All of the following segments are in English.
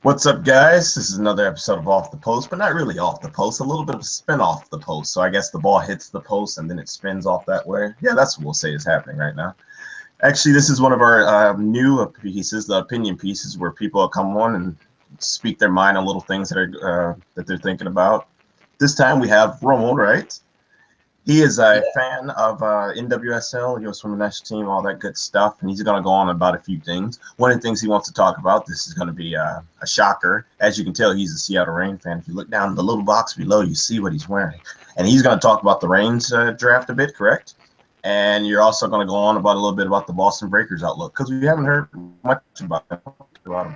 What's up, guys? This is another episode of Off the Post, but not really off the post, a little bit of a spin off the post. So I guess the ball hits the post and then it spins off that way. Yeah, that's what we'll say is happening right now. Actually, this is one of our new pieces, the opinion pieces, where people come on and speak their mind on little things that they're thinking about. This time we have Romel, right? He is a fan of NWSL, U.S. Women's National Team, all that good stuff, and he's going to go on about a few things. One of the things he wants to talk about, this is going to be a shocker. As you can tell, he's a Seattle Reign fan. If you look down in the little box below, you see what he's wearing. And he's going to talk about the Reigns draft a bit, correct? And you're also going to go on about a little bit about the Boston Breakers outlook, because we haven't heard much about them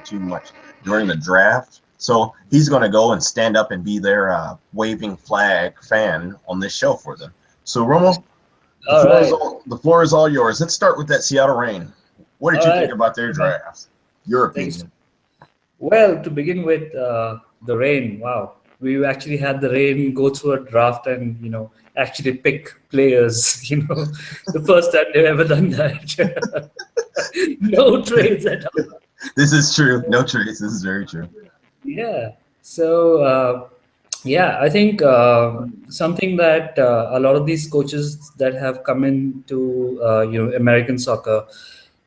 too much during the draft. So he's going to go and stand up and be their waving flag fan on this show for them. So, Romel, the floor is all yours. Let's start with that Seattle Reign. What did you think about their draft? Your opinion. Well, to begin with, the Reign, wow. We actually had the Reign go through a draft and, actually pick players, the first time they've ever done that. No trades at all. This is true. No trades. This is very true. Yeah. So, I think something that a lot of these coaches that have come into American soccer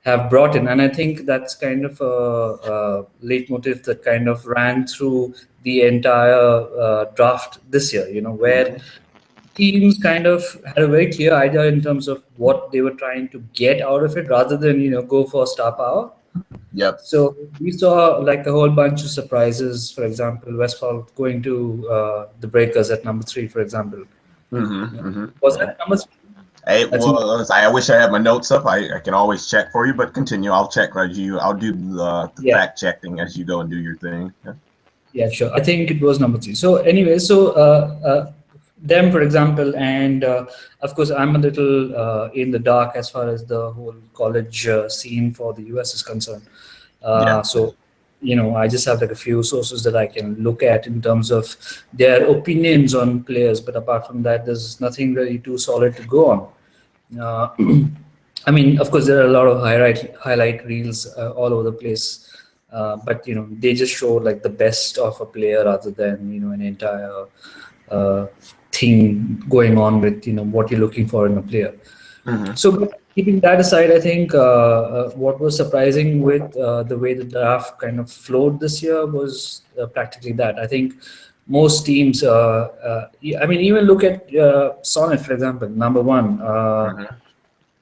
have brought in, and I think that's kind of a leitmotif that kind of ran through the entire draft this year. Where teams kind of had a very clear idea in terms of what they were trying to get out of it, rather than go for star power. Yep. So we saw like a whole bunch of surprises. For example, Westfall going to the Breakers at number 3, for example. Was that number 3? I wish I had my notes up. I can always check for you, but continue. I'll check as you. I'll do the fact checking as you go and do your thing. Yeah, sure. I think it was number 3. So anyway, them, for example, and of course, I'm a little in the dark as far as the whole college scene for the US is concerned. So, I just have like a few sources that I can look at in terms of their opinions on players. But apart from that, there's nothing really too solid to go on. I mean, of course, there are a lot of highlight reels all over the place. But, they just show like the best of a player rather than, an entire thing going on with what you're looking for in a player. So keeping that aside, I think what was surprising with the way the draft kind of flowed this year was practically that. I think most teams, even look at Sonnet, for example, number 1.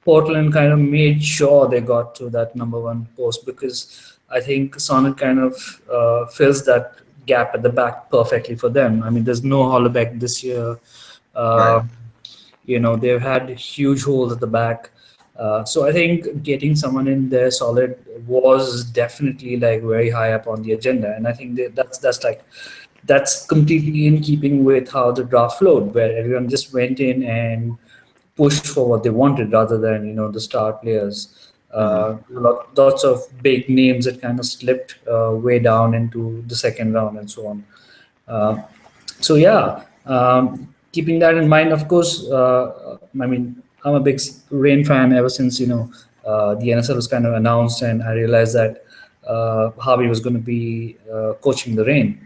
Portland kind of made sure they got to that number 1 post, because I think Sonnet kind of fills that gap at the back perfectly for them. I mean, there's no Hollebeck this year. They've had huge holes at the back. So I think getting someone in there solid was definitely like very high up on the agenda. And I think that's completely in keeping with how the draft flowed, where everyone just went in and pushed for what they wanted rather than, the star players. Lots of big names that kind of slipped way down into the second round and so on. Keeping that in mind, of course, I'm a big Reign fan ever since, the NSL was kind of announced, and I realized that Harvey was going to be coaching the Reign.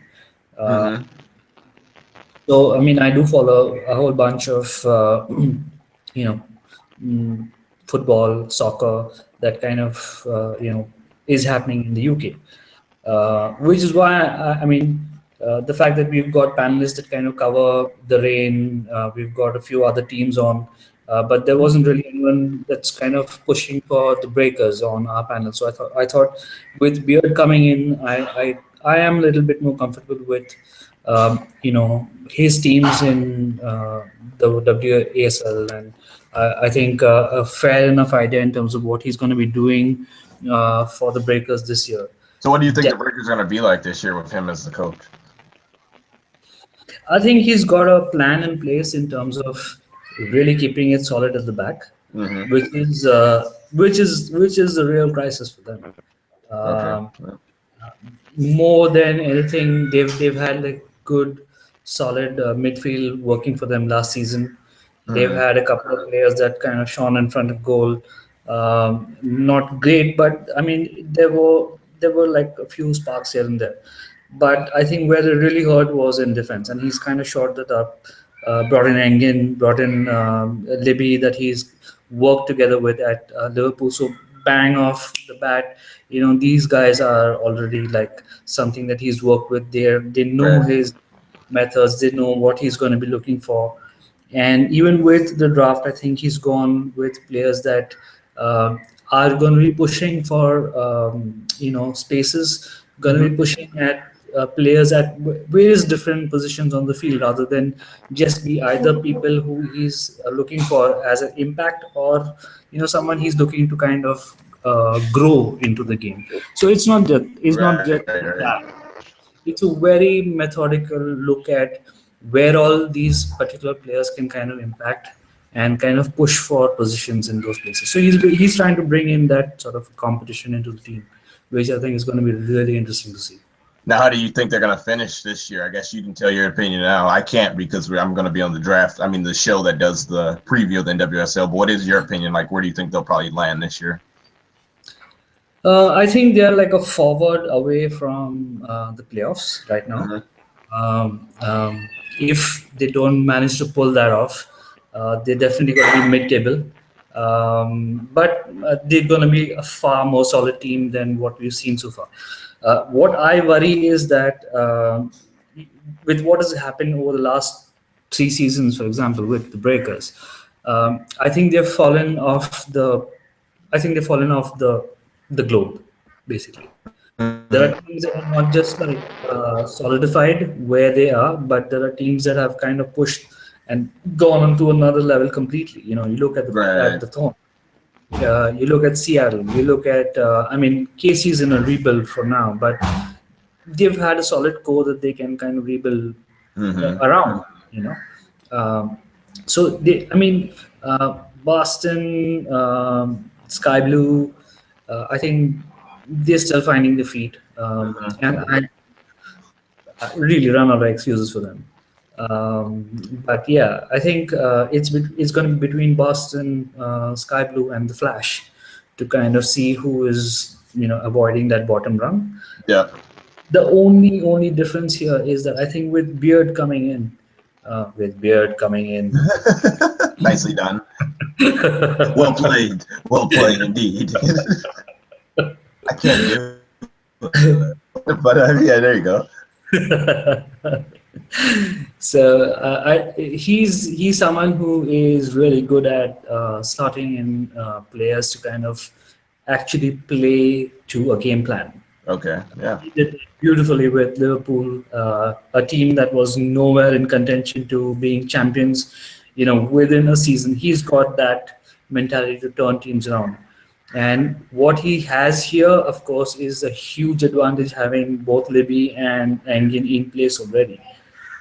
So, I do follow a whole bunch of, football, soccer, that kind of, is happening in the UK. Which is why, the fact that we've got panelists that kind of cover the Reign, we've got a few other teams on, but there wasn't really anyone that's kind of pushing for the Breakers on our panel. So I thought with Beard coming in, I am a little bit more comfortable with, his teams in the WASL, and I think a fair enough idea in terms of what he's going to be doing for the Breakers this year. So what do you think the Breakers are going to be like this year with him as the coach? I think he's got a plan in place in terms of really keeping it solid at the back, which is the real crisis for them. More than anything, they've had like good, solid midfield working for them last season. They've had a couple of players that kind of shone in front of goal. Not great, but I mean, there were there were like a few sparks here and there. But I think where it really hurt was in defense, and he's kind of shot that up. Brought in Engen, brought in Libby that he's worked together with at Liverpool. So bang off the bat, these guys are already like something that he's worked with. They know Right. his methods. They know what he's going to be looking for. And even with the draft, I think he's gone with players that uh, are going to be pushing for spaces, going to Hmm. be pushing at players at various different positions on the field, rather than just be either people who he's looking for as an impact, or someone he's looking to kind of grow into the game. So it's not just Right, right. that. It's a very methodical look at where all these particular players can kind of impact and kind of push for positions in those places. So he's trying to bring in that sort of competition into the team, which I think is going to be really interesting to see. Now, how do you think they're going to finish this year? I guess you can tell your opinion now. I can't because I'm going to be on the draft. I mean, the show that does the preview of the NWSL. But what is your opinion? Like, where do you think they'll probably land this year? I think they're like a forward away from the playoffs right now. Hmm. If they don't manage to pull that off, they're definitely going to be mid-table. But they're going to be a far more solid team than what we've seen so far. What I worry is that with what has happened over the last 3 seasons, for example, with the Breakers, I think they've fallen off the. I think they've fallen off the globe, basically. There are teams that are not just like solidified where they are, but there are teams that have kind of pushed and gone on to another level completely. You look at Right. the Thorn, you look at Seattle, you look at I mean, KC's in a rebuild for now, but they've had a solid core that they can kind of rebuild Hmm. around. You know, so they, I mean, Boston, Sky Blue. I think they're still finding their feet, and I really run out of excuses for them. But yeah, I think it's going to be between Boston, Sky Blue, and the Flash to kind of see who is avoiding that bottom rung. Yeah. The only difference here is that I think with Beard coming in, with Beard coming in, Nicely done. Well played. Well played indeed. I can't do it. But yeah, there you go. so he's someone who is really good at slotting in players to kind of actually play to a game plan. Okay. Yeah. He did beautifully with Liverpool, a team that was nowhere in contention to being champions. Within a season, he's got that mentality to turn teams around. And what he has here, of course, is a huge advantage having both Libby and Engin in place already.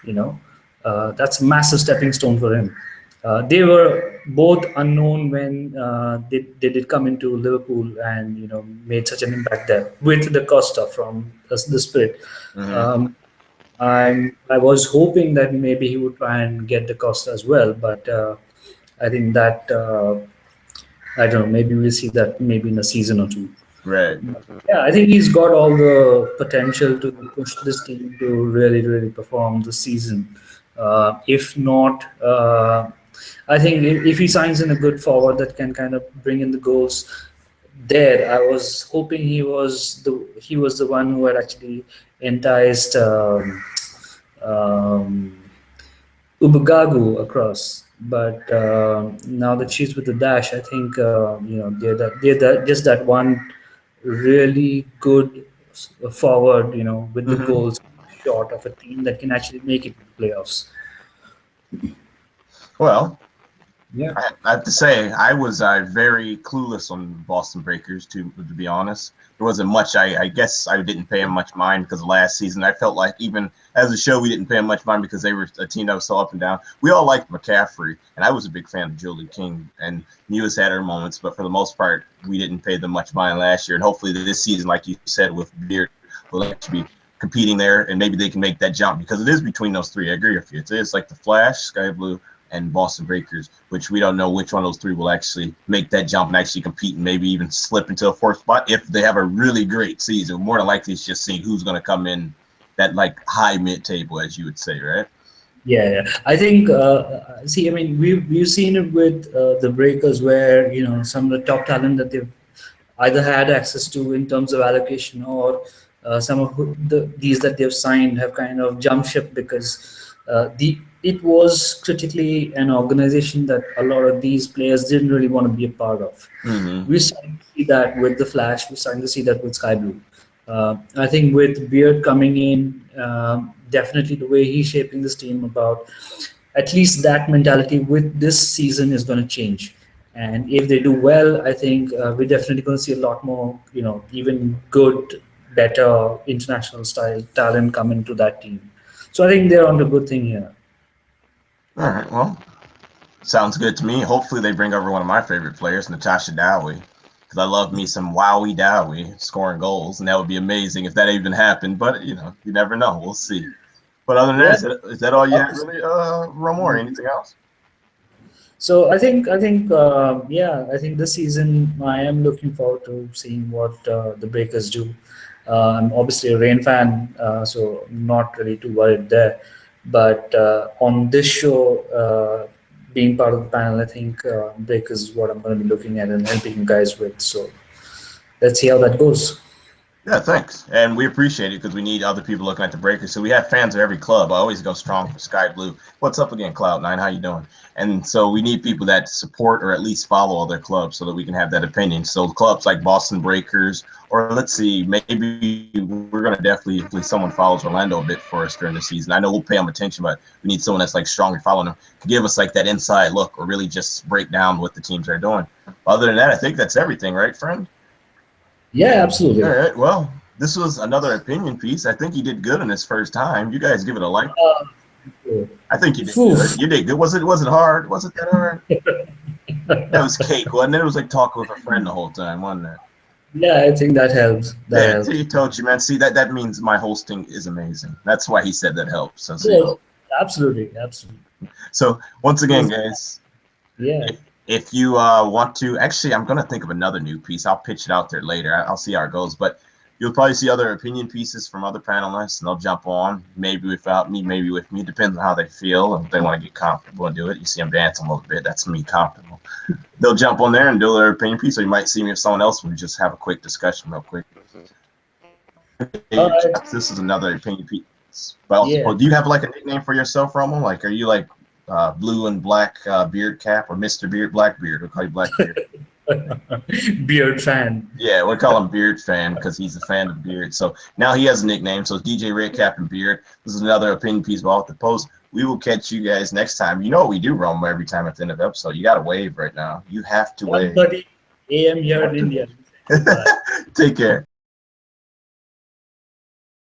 You know, that's a massive stepping stone for him. They were both unknown when they did come into Liverpool and made such an impact there with the Costa from the Spirit. Hmm. Um, I was hoping that maybe he would try and get the Costa as well, but I think that I don't know. Maybe we'll see that maybe in a season or two. Right. Yeah, I think he's got all the potential to push this team to really, really perform this season. If not, I think if he signs in a good forward that can kind of bring in the goals, there I was hoping he was the one who had actually enticed um, Ubagagu across. But now that she's with the Dash, I think they're just that one really good forward, with the Hmm. goals short of a team that can actually make it to the playoffs. Well, Yeah. I have to say, I was very clueless on Boston Breakers, to be honest. There wasn't much. I guess I didn't pay them much mind because last season I felt like even as a show we didn't pay them much mind because they were a team that was so up and down. We all liked McCaffrey, and I was a big fan of Julie King, and Mewis had her moments, but for the most part, we didn't pay them much mind last year. And hopefully this season, like you said, with Beard, will actually be competing there, and maybe they can make that jump because it is between those three. I agree with you. It's like the Flash, Sky Blue, and Boston Breakers, which we don't know which one of those three will actually make that jump and actually compete and maybe even slip into a fourth spot if they have a really great season. More than likely, it's just seeing who's going to come in that like high mid table, as you would say, right? Yeah. I think. See, I mean, we've seen it with the Breakers, where some of the top talent that they've either had access to in terms of allocation, or some of these that they've signed have kind of jumped ship because it was critically an organization that a lot of these players didn't really want to be a part of. Mm-hmm. We're starting to see that with the Flash. We're starting to see that with Sky Blue. I think with Beard coming in, definitely the way he's shaping this team, about at least that mentality with this season is going to change. And if they do well, I think we're definitely going to see a lot more, even good, better international style talent come into that team. So I think they're on a good thing here. All right. Well, sounds good to me. Hopefully they bring over one of my favorite players, Natasha Dowie, because I love me some Wowie Dowie scoring goals, and that would be amazing if that even happened. But you never know. We'll see. But other than Yeah. that, is that all you had, really, Romo, or anything else? So I think this season I am looking forward to seeing what the Breakers do. I'm obviously a Rain fan, so I'm not really too worried there. But on this show, being part of the panel, I think Breakers is what I'm going to be looking at and helping you guys with. So let's see how that goes. Yeah, thanks. And we appreciate it because we need other people looking at the Breakers. So we have fans of every club. I always go strong for Sky Blue. What's up again, Cloud9? How you doing? And so we need people that support or at least follow other clubs so that we can have that opinion. So clubs like Boston Breakers, or let's see, maybe we're going to definitely someone follows Orlando a bit for us during the season. I know we'll pay them attention, but we need someone that's like strongly following them to give us like that inside look or really just break down what the teams are doing. Other than that, I think that's everything, right, friend? Yeah, absolutely. All right. Well, this was another opinion piece. I think you did good in this first time. You guys give it a like. I think you did good. You did good. Was it hard? Was it that hard? That was cake, wasn't it? It was like talking with a friend the whole time, wasn't it? Yeah, I think that helps. Yeah, he told you, man. See, that means my hosting is amazing. That's why he said that helps. So, yeah, absolutely. So once again, guys, yeah. If you want to, actually, I'm gonna think of another new piece. I'll pitch it out there later. I'll see how it goes, but you'll probably see other opinion pieces from other panelists, and they'll jump on. Maybe without me, maybe with me. Depends on how they feel and if they want to get comfortable and do it. You see them dancing a little bit. That's me comfortable. They'll jump on there and do their opinion piece, or you might see me with someone else and just have a quick discussion real quick. Right. This is another opinion piece. Well, do you have like a nickname for yourself, Romel? Like, are you like blue and black beard cap, or Mr. Beard, Blackbeard? We'll call you Blackbeard. Beard fan. Yeah, we'll call him Beard fan because he's a fan of Beard. So now he has a nickname. So it's DJ Red Cap and Beard. This is another opinion piece about the post. We will catch you guys next time. You know what we do, Rome, every time at the end of the episode. You got to wave right now. You have to wave. 1:30 a.m. here in India. Take care.